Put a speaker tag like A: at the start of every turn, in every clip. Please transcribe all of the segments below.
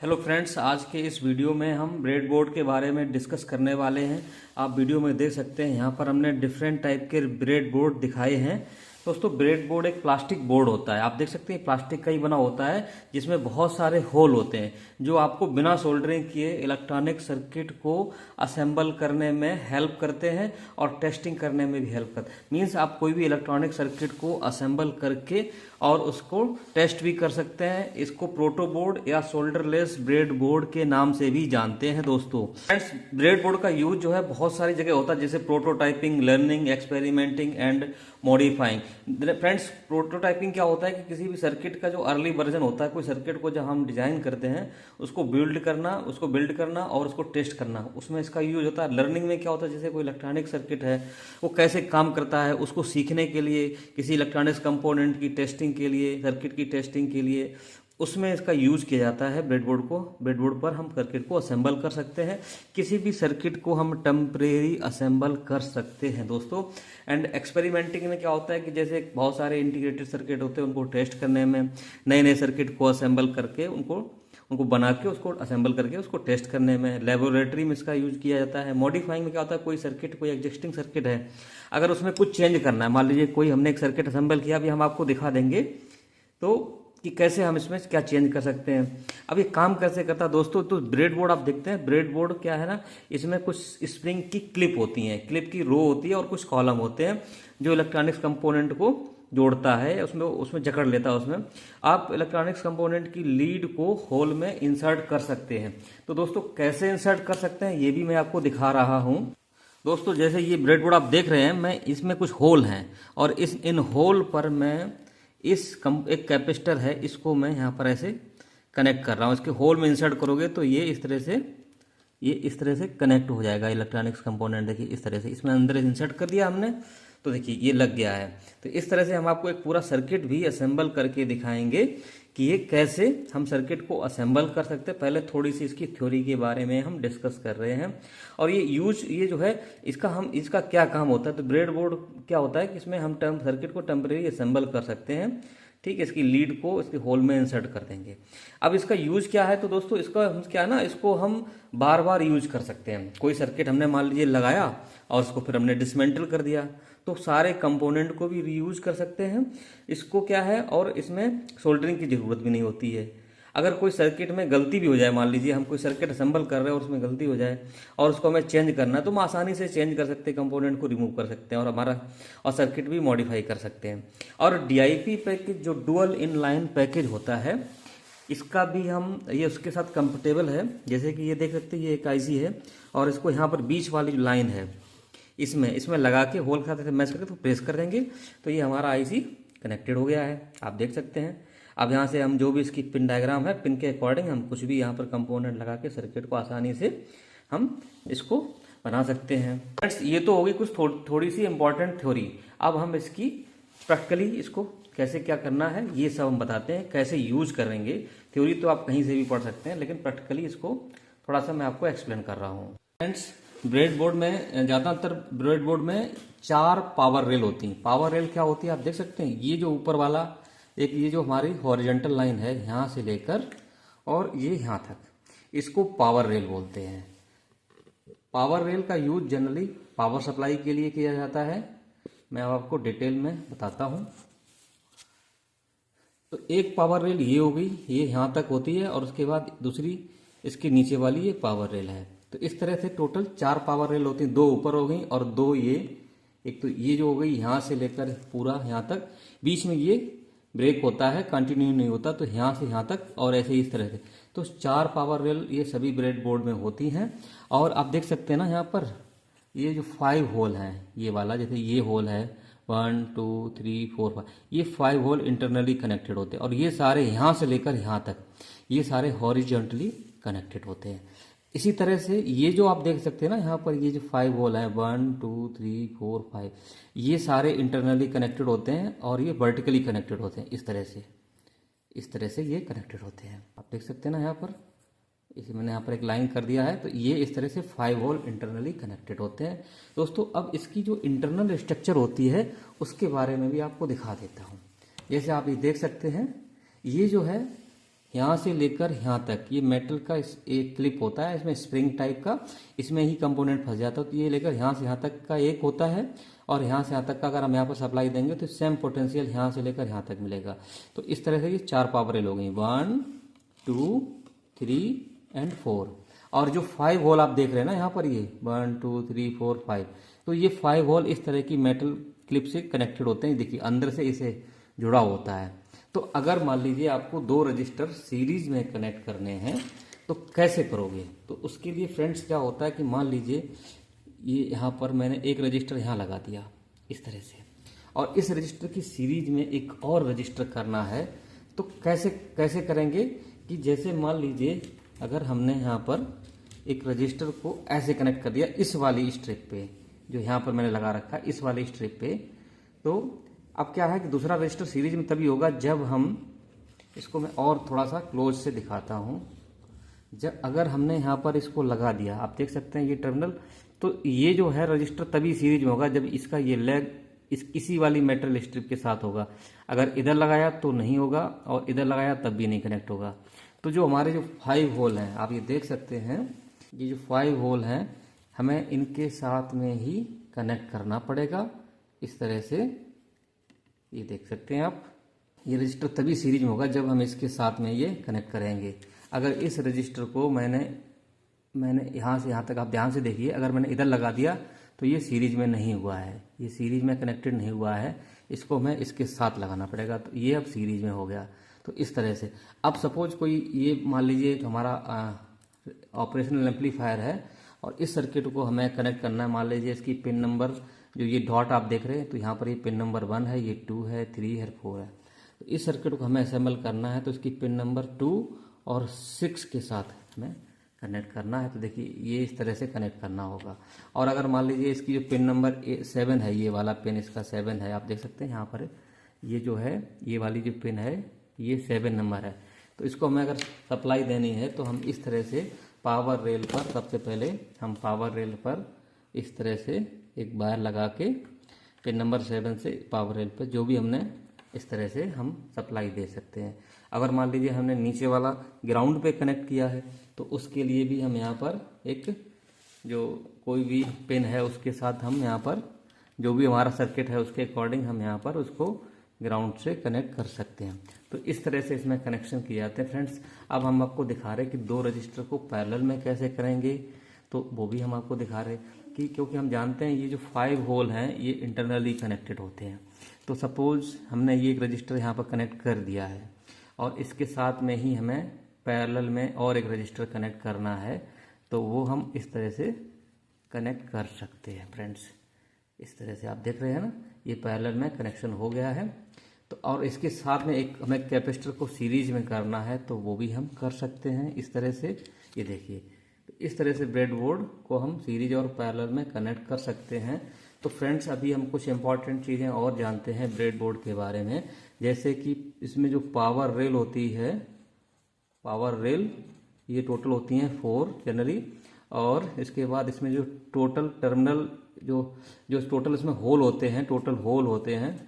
A: Hello friends, आज के इस वीडियो में हम ब्रेडबोर्ड के बारे में डिस्कस करने वाले हैं। आप वीडियो में देख सकते हैं, यहाँ पर हमने डिफरेंट टाइप के ब्रेडबोर्ड दिखाए हैं। दोस्तों, ब्रेडबोर्ड एक प्लास्टिक बोर्ड होता है। आप देख सकते हैं प्लास्टिक का ही बना होता है, जिसमें बहुत सारे होल होते हैं जो आपको बिना सोल्डरिंग किए इलेक्ट्रॉनिक सर्किट को असेंबल करने में हेल्प करते हैं और टेस्टिंग करने में भी हेल्प करते हैं। मीन्स आप कोई भी इलेक्ट्रॉनिक सर्किट को असेंबल करके और उसको टेस्ट भी कर सकते हैं। इसको प्रोटो बोर्ड या सोल्डरलेस ब्रेड बोर्ड के नाम से भी जानते हैं। दोस्तों फ्रेंड्स, ब्रेड बोर्ड का यूज जो है बहुत सारी जगह होता है, जैसे prototyping, learning, experimenting and modifying. Friends, prototyping क्या होता है कि किसी भी सर्किट का जो अर्ली वर्जन होता है, कोई सर्किट को जब हम डिजाइन करते हैं उसको बिल्ड करना और उसको टेस्ट करना, उसमें इसका यूज होता है। लर्निंग में क्या होता है, जैसे कोई इलेक्ट्रॉनिक सर्किट है वो कैसे काम करता है उसको सीखने के लिए, किसी इलेक्ट्रॉनिक्स कंपोनेंट की टेस्टिंग के लिए, सर्किट की टेस्टिंग के लिए उसमें इसका यूज किया जाता है। ब्रेडबोर्ड पर हम सर्किट को असेंबल कर सकते हैं। किसी भी सर्किट को हम टेम्परेरी असेंबल कर सकते हैं दोस्तों। एंड एक्सपेरिमेंटिंग में क्या होता है कि जैसे बहुत सारे इंटीग्रेटेड सर्किट होते हैं, उनको टेस्ट करने में, नए नए सर्किट को असेंबल करके उनको बना के उसको असेंबल करके उसको टेस्ट करने में, लेबोरेटरी में इसका यूज किया जाता है। मॉडिफाइंग में क्या होता है, कोई एग्जिस्टिंग सर्किट है, अगर उसमें कुछ चेंज करना है, मान लीजिए कोई हमने एक सर्किट असेंबल किया, अभी हम आपको दिखा देंगे तो कि कैसे हम इसमें क्या चेंज कर सकते हैं। अब ये काम कैसे करता है दोस्तों, तो ब्रेडबोर्ड आप देखते हैं, ब्रेडबोर्ड क्या है ना, इसमें कुछ स्प्रिंग की क्लिप होती हैं, क्लिप की रो होती है और कुछ कॉलम होते हैं जो इलेक्ट्रॉनिक्स कंपोनेंट को जोड़ता है, उसमें जकड़ लेता है। उसमें आप इलेक्ट्रॉनिक्स कंपोनेंट की लीड को होल में इंसर्ट कर सकते हैं। तो दोस्तों, कैसे इंसर्ट कर सकते हैं ये भी मैं आपको दिखा रहा हूं। दोस्तों, जैसे ये ब्रेडबोर्ड आप देख रहे हैं, मैं इसमें कुछ होल हैं और इन होल पर मैं एक कैपेसिटर है, इसको मैं यहाँ पर ऐसे कनेक्ट कर रहा हूँ। इसके होल में इंसर्ट करोगे तो ये इस तरह से कनेक्ट हो जाएगा इलेक्ट्रॉनिक्स कंपोनेंट। देखिए इस तरह से इसमें अंदर इंसर्ट कर दिया हमने, तो देखिए ये लग गया है। तो इस तरह से हम आपको एक पूरा सर्किट भी असेंबल करके दिखाएंगे कि ये कैसे हम सर्किट को असेंबल कर सकते हैं। पहले थोड़ी सी इसकी थ्योरी के बारे में हम डिस्कस कर रहे हैं और ये जो है इसका क्या काम होता है। तो ब्रेड बोर्ड क्या होता है कि इसमें हम सर्किट को टेम्परेरी असेंबल कर सकते हैं। ठीक है, इसकी लीड को इसके होल में इंसर्ट कर देंगे। अब इसका यूज क्या है, तो दोस्तों इसका हम क्या है ना, इसको हम बार बार यूज कर सकते हैं। कोई सर्किट हमने मान लीजिए लगाया और उसको फिर हमने डिसमेंटल कर दिया, तो सारे कंपोनेंट को भी रीयूज कर सकते हैं। इसको क्या है, और इसमें सोल्डरिंग की जरूरत भी नहीं होती है। अगर कोई सर्किट में गलती भी हो जाए, मान लीजिए हम कोई सर्किट असेंबल कर रहे हैं और उसमें गलती हो जाए और उसको हमें चेंज करना है, तो हम आसानी से चेंज कर सकते हैं, कंपोनेंट को रिमूव कर सकते हैं और सर्किट भी मॉडिफाई कर सकते हैं। और DIP पैकेज, जो डुअल इन लाइन पैकेज होता है, इसका भी ये उसके साथ कंफर्टेबल है। जैसे कि ये देख सकते हैं, ये एक IC है और इसको यहाँ पर बीच वाली जो लाइन है इसमें लगा के होल के साथ मैच करके तो प्रेस कर देंगे, तो ये हमारा IC कनेक्टेड हो गया है। आप देख सकते हैं। अब यहाँ से हम जो भी इसकी पिन डायग्राम है, पिन के अकॉर्डिंग हम कुछ भी यहाँ पर कंपोनेंट लगा के सर्किट को आसानी से हम इसको बना सकते हैं। फ्रेंड्स, ये तो होगी कुछ थोड़ी सी इंपॉर्टेंट थ्योरी। अब हम इसकी प्रैक्टिकली इसको कैसे क्या करना है ये सब हम बताते हैं, कैसे यूज करेंगे। थ्योरी तो आप कहीं से भी पढ़ सकते हैं, लेकिन प्रैक्टिकली इसको थोड़ा सा मैं आपको एक्सप्लेन कर रहा हूँ। फ्रेंड्स, ब्रेडबोर्ड में ज़्यादातर ब्रेडबोर्ड में 4 पावर रेल होती हैं। पावर रेल क्या होती है आप देख सकते हैं, ये जो ऊपर वाला ये जो हमारी हॉरिजॉन्टल लाइन है, यहाँ से लेकर और ये यहाँ तक, इसको पावर रेल बोलते हैं। पावर रेल का यूज जनरली पावर सप्लाई के लिए किया जाता है। मैं अब आपको डिटेल में बताता हूँ। तो एक पावर रेल ये हो गई, ये यहाँ तक होती है, और उसके बाद दूसरी इसके नीचे वाली ये पावर रेल है। तो इस तरह से टोटल 4 पावर रेल होती हैं। 2 ऊपर हो गई और 2 एक तो ये जो हो गई यहाँ से लेकर पूरा यहाँ तक, बीच में ये ब्रेक होता है, कंटिन्यू नहीं होता, तो यहाँ से यहाँ तक, और ऐसे ही इस तरह से। तो 4 पावर रेल ये सभी ब्रेड बोर्ड में होती हैं। और आप देख सकते हैं ना, यहाँ पर ये जो 5 होल हैं, ये वाला जैसे ये होल है 1 2 3 4 5, ये 5 होल इंटरनली कनेक्टेड होते हैं और ये सारे यहाँ से लेकर यहाँ तक ये सारे हॉरिजॉन्टली कनेक्टेड होते हैं। इसी तरह से ये जो आप देख सकते हैं ना, यहाँ पर ये जो 5 होल है 1 2 3 4 5, ये सारे इंटरनली कनेक्टेड होते हैं और ये वर्टिकली कनेक्टेड होते हैं। इस तरह से ये कनेक्टेड होते हैं। आप देख सकते हैं ना, यहाँ पर इसे मैंने यहाँ पर एक लाइन कर दिया है। तो ये इस तरह से 5 होल इंटरनली कनेक्टेड होते हैं। दोस्तों, अब इसकी जो इंटरनल स्ट्रक्चर होती है उसके बारे में भी आपको दिखा देता हूँ। जैसे आप ये देख सकते हैं, ये जो है यहाँ से लेकर यहाँ तक ये मेटल का एक क्लिप होता है, इसमें स्प्रिंग टाइप का, इसमें ही कंपोनेंट फंस जाता है। तो ये लेकर यहाँ से यहाँ तक का एक होता है, और यहाँ से यहाँ तक का अगर हम यहाँ पर सप्लाई देंगे तो सेम पोटेंशियल यहाँ से लेकर यहाँ तक मिलेगा। तो इस तरह से ये 4 पावर रेल हो गई, 1 2 3 एंड 4। और जो 5 होल आप देख रहे हैं ना यहाँ पर, ये 1 2 3 4 5, तो ये 5 होल इस तरह की मेटल क्लिप से कनेक्टेड होते हैं। देखिए अंदर से इसे जुड़ा होता है। तो अगर मान लीजिए आपको 2 रजिस्टर सीरीज में कनेक्ट करने हैं तो कैसे करोगे? तो उसके लिए फ्रेंड्स क्या होता है कि मान लीजिए ये यहाँ पर मैंने एक रजिस्टर यहाँ लगा दिया इस तरह से, और इस रजिस्टर की सीरीज में एक और रजिस्टर करना है। तो कैसे करेंगे कि जैसे मान लीजिए अगर हमने यहाँ पर एक रजिस्टर को ऐसे कनेक्ट कर दिया इस वाली स्ट्रिप पे, जो यहाँ पर मैंने लगा रखा है इस वाली स्ट्रिप पे, तो अब क्या है कि दूसरा रजिस्टर सीरीज में तभी होगा जब हम इसको, मैं और थोड़ा सा क्लोज से दिखाता हूँ। जब अगर हमने यहाँ पर इसको लगा दिया, आप देख सकते हैं ये टर्मिनल, तो ये जो है रजिस्टर तभी सीरीज में होगा जब इसका ये लेग इसी वाली मेटल स्ट्रिप के साथ होगा। अगर इधर लगाया तो नहीं होगा, और इधर लगाया तब भी नहीं कनेक्ट होगा। तो जो हमारे जो 5 होल हैं, आप ये देख सकते हैं, ये जो 5 होल हैं हमें इनके साथ में ही कनेक्ट करना पड़ेगा इस तरह से। ये देख सकते हैं आप, ये रजिस्टर तभी सीरीज में होगा जब हम इसके साथ में ये कनेक्ट करेंगे। अगर इस रजिस्टर को मैंने यहाँ से यहाँ तक, आप ध्यान से देखिए, अगर मैंने इधर लगा दिया तो ये सीरीज में नहीं हुआ है, ये सीरीज में कनेक्टेड नहीं हुआ है, इसको हमें इसके साथ लगाना पड़ेगा। तो ये अब सीरीज में हो गया। तो इस तरह से अब सपोज कोई ये मान लीजिए हमारा ऑपरेशनल एम्पलीफायर है और इस सर्किट को हमें कनेक्ट करना है। मान लीजिए इसकी पिन नंबर, जो ये डॉट आप देख रहे हैं, तो यहाँ पर ये पिन नंबर 1 है, ये 2 है, 3 है, 4 है। तो इस सर्किट को हमें असेंबल करना है, तो इसकी पिन नंबर 2 और 6 के साथ हमें कनेक्ट करना है। तो देखिए ये इस तरह से कनेक्ट करना होगा। और अगर मान लीजिए इसकी जो पिन नंबर 7 है, ये वाला पिन इसका 7 है, आप देख सकते हैं यहाँ पर ये जो है, ये वाली जो पिन है ये 7 नंबर है। तो इसको हमें अगर सप्लाई देनी है तो हम इस तरह से पावर रेल पर, सबसे पहले हम पावर रेल पर इस तरह से एक वायर लगा के पिन नंबर 7 से पावर रेल पर जो भी हमने इस तरह से हम सप्लाई दे सकते हैं। अगर मान लीजिए हमने नीचे वाला ग्राउंड पे कनेक्ट किया है तो उसके लिए भी हम यहाँ पर एक जो कोई भी पिन है उसके साथ हम यहाँ पर जो भी हमारा सर्किट है उसके अकॉर्डिंग हम यहाँ पर उसको ग्राउंड से कनेक्ट कर सकते हैं। तो इस तरह से इसमें कनेक्शन किए जाते हैं फ्रेंड्स। अब हम आपको दिखा रहे हैं कि 2 रजिस्टर को पैरेलल में कैसे करेंगे, तो वो भी हम आपको दिखा रहे हैं कि क्योंकि हम जानते हैं ये जो 5 होल हैं ये इंटरनली कनेक्टेड होते हैं। तो सपोज हमने ये एक रजिस्टर यहाँ पर कनेक्ट कर दिया है और इसके साथ में ही हमें पैरेलल में और एक रजिस्टर कनेक्ट करना है, तो वो हम इस तरह से कनेक्ट कर सकते हैं फ्रेंड्स। इस तरह से आप देख रहे हैं ना, ये पैरेलल में कनेक्शन हो गया है। तो और इसके साथ में एक हमें कैपेसिटर को सीरीज में करना है तो वो भी हम कर सकते हैं इस तरह से। ये देखिए, तो इस तरह से ब्रेडबोर्ड को हम सीरीज और पैरेलल में कनेक्ट कर सकते हैं। तो फ्रेंड्स अभी हम कुछ इंपॉर्टेंट चीज़ें और जानते हैं ब्रेडबोर्ड के बारे में, जैसे कि इसमें जो पावर रेल होती है, पावर रेल ये टोटल होती हैं 4 जनरली, और इसके बाद इसमें जो टोटल टर्मिनल जो टोटल इसमें होल होते हैं, टोटल होल होते हैं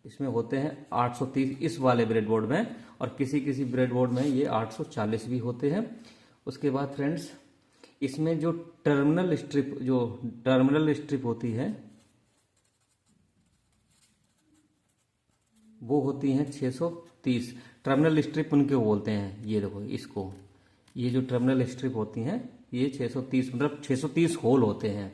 A: इसमें होते हैं 830 इस वाले ब्रेडबोर्ड में, और किसी किसी ब्रेडबोर्ड में ये 840 भी होते हैं। उसके बाद फ्रेंड्स इसमें जो टर्मिनल स्ट्रिप होती है वो होती हैं 630। टर्मिनल स्ट्रिप उनके बोलते हैं, ये देखो इसको, ये जो टर्मिनल स्ट्रिप होती हैं ये 630 मतलब 630 होल होते हैं।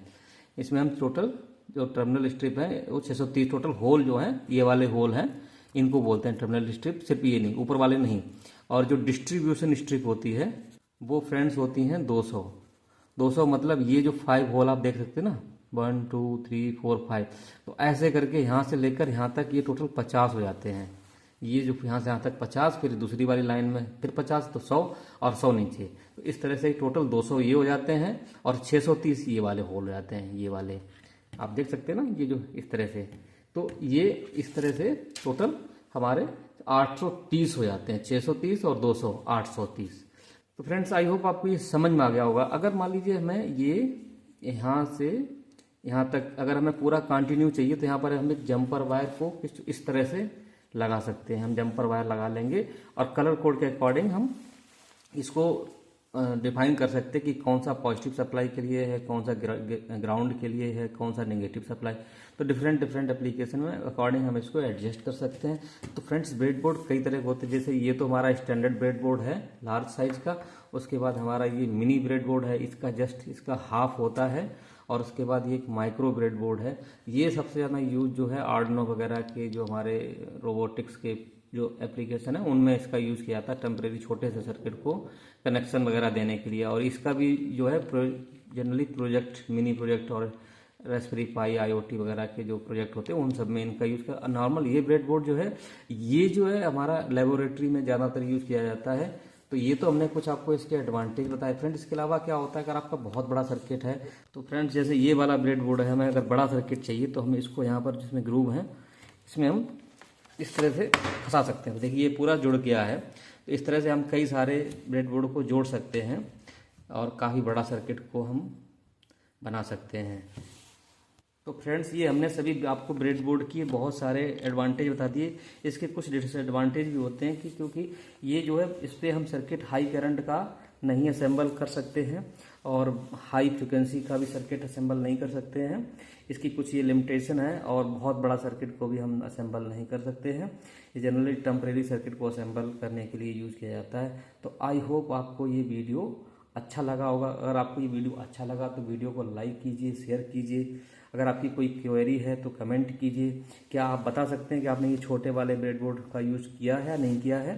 A: इसमें हम टोटल जो टर्मिनल स्ट्रिप है वो 630 टोटल होल जो हैं, ये वाले होल हैं, इनको बोलते हैं टर्मिनल स्ट्रिप। सिर्फ ये नहीं, ऊपर वाले नहीं। और जो डिस्ट्रीब्यूशन स्ट्रिप होती है वो फ्रेंड्स होती हैं 200 मतलब ये जो 5 होल आप देख सकते हैं ना, 1 2 3 4 5, तो ऐसे करके यहाँ से लेकर यहाँ तक ये टोटल 50 हो जाते हैं। ये जो यहाँ से यहाँ तक 50, फिर दूसरी वाली लाइन में फिर 50, तो 100 और 100 नीचे, तो इस तरह से टोटल 200 ये हो जाते हैं और 630 ये वाले होल हो जाते हैं। ये वाले आप देख सकते हैं ना, ये जो इस तरह से, तो ये इस तरह से टोटल हमारे 830 हो जाते हैं। 630 और 200 830। तो फ्रेंड्स आई होप आपको ये समझ में आ गया होगा। अगर मान लीजिए हमें ये यहाँ से यहाँ तक अगर हमें पूरा कंटिन्यू चाहिए तो यहाँ पर हम एक जंपर वायर को इस तरह से लगा सकते हैं, हम जंपर वायर लगा लेंगे और कलर कोड के अकॉर्डिंग हम इसको डिफाइन कर सकते हैं कि कौन सा पॉजिटिव सप्लाई के लिए है, कौन सा ग्राउंड के लिए है, कौन सा नेगेटिव सप्लाई। तो डिफरेंट डिफरेंट एप्लीकेशन में अकॉर्डिंग हम इसको एडजस्ट कर सकते हैं। तो फ्रेंड्स ब्रेडबोर्ड कई तरह के होते हैं, जैसे ये तो हमारा स्टैंडर्ड ब्रेडबोर्ड है लार्ज साइज का। उसके बाद हमारा ये मिनी ब्रेडबोर्ड है, इसका जस्ट इसका हाफ होता है। और उसके बाद ये एक माइक्रो ब्रेडबोर्ड है। ये सबसे ज़्यादा यूज जो है आर्डिनो वगैरह के जो हमारे रोबोटिक्स के जो एप्लीकेशन है उनमें इसका यूज़ किया जाता है, टेम्परेरी छोटे से सर्किट को कनेक्शन वगैरह देने के लिए। और इसका भी जो है जनरली प्रोजेक्ट, मिनी प्रोजेक्ट और रास्पबेरी पाई, IoT वगैरह के जो प्रोजेक्ट होते हैं उन सब में इनका यूज़ कर। नॉर्मल ये ब्रेडबोर्ड जो है ये जो है हमारा लेबोरेटरी में ज़्यादातर यूज़ किया जाता है। तो ये तो हमने कुछ आपको इसके एडवांटेज बताए फ्रेंड्स। इसके अलावा क्या होता है, अगर आपका बहुत बड़ा सर्किट है तो फ्रेंड्स जैसे ये वाला ब्रेडबोर्ड है, हमें अगर बड़ा सर्किट चाहिए तो हम इसको यहाँ पर जिसमें ग्रूव है इसमें हम इस तरह से फंसा सकते हैं। देखिए ये पूरा जुड़ गया है। तो इस तरह से हम कई सारे ब्रेडबोर्ड को जोड़ सकते हैं और काफ़ी बड़ा सर्किट को हम बना सकते हैं। तो फ्रेंड्स ये हमने सभी आपको ब्रेडबोर्ड की बहुत सारे एडवांटेज बता दिए। इसके कुछ डिसएडवांटेज भी होते हैं कि क्योंकि ये जो है इस पर हम सर्किट हाई करंट का नहीं असेंबल कर सकते हैं और हाई फ्रिक्वेंसी का भी सर्किट असेंबल नहीं कर सकते हैं। इसकी कुछ ये लिमिटेशन है। और बहुत बड़ा सर्किट को भी हम असेंबल नहीं कर सकते हैं। ये जनरली टेम्परेरी सर्किट को असेंबल करने के लिए यूज़ किया जाता है। तो आई होप आपको ये वीडियो अच्छा लगा होगा। अगर आपको ये वीडियो अच्छा लगा तो वीडियो को लाइक कीजिए, शेयर कीजिए। अगर आपकी कोई क्वेरी है तो कमेंट कीजिए। क्या आप बता सकते हैं कि आपने ये छोटे वाले ब्रेडबोर्ड का यूज़ किया है या नहीं किया है।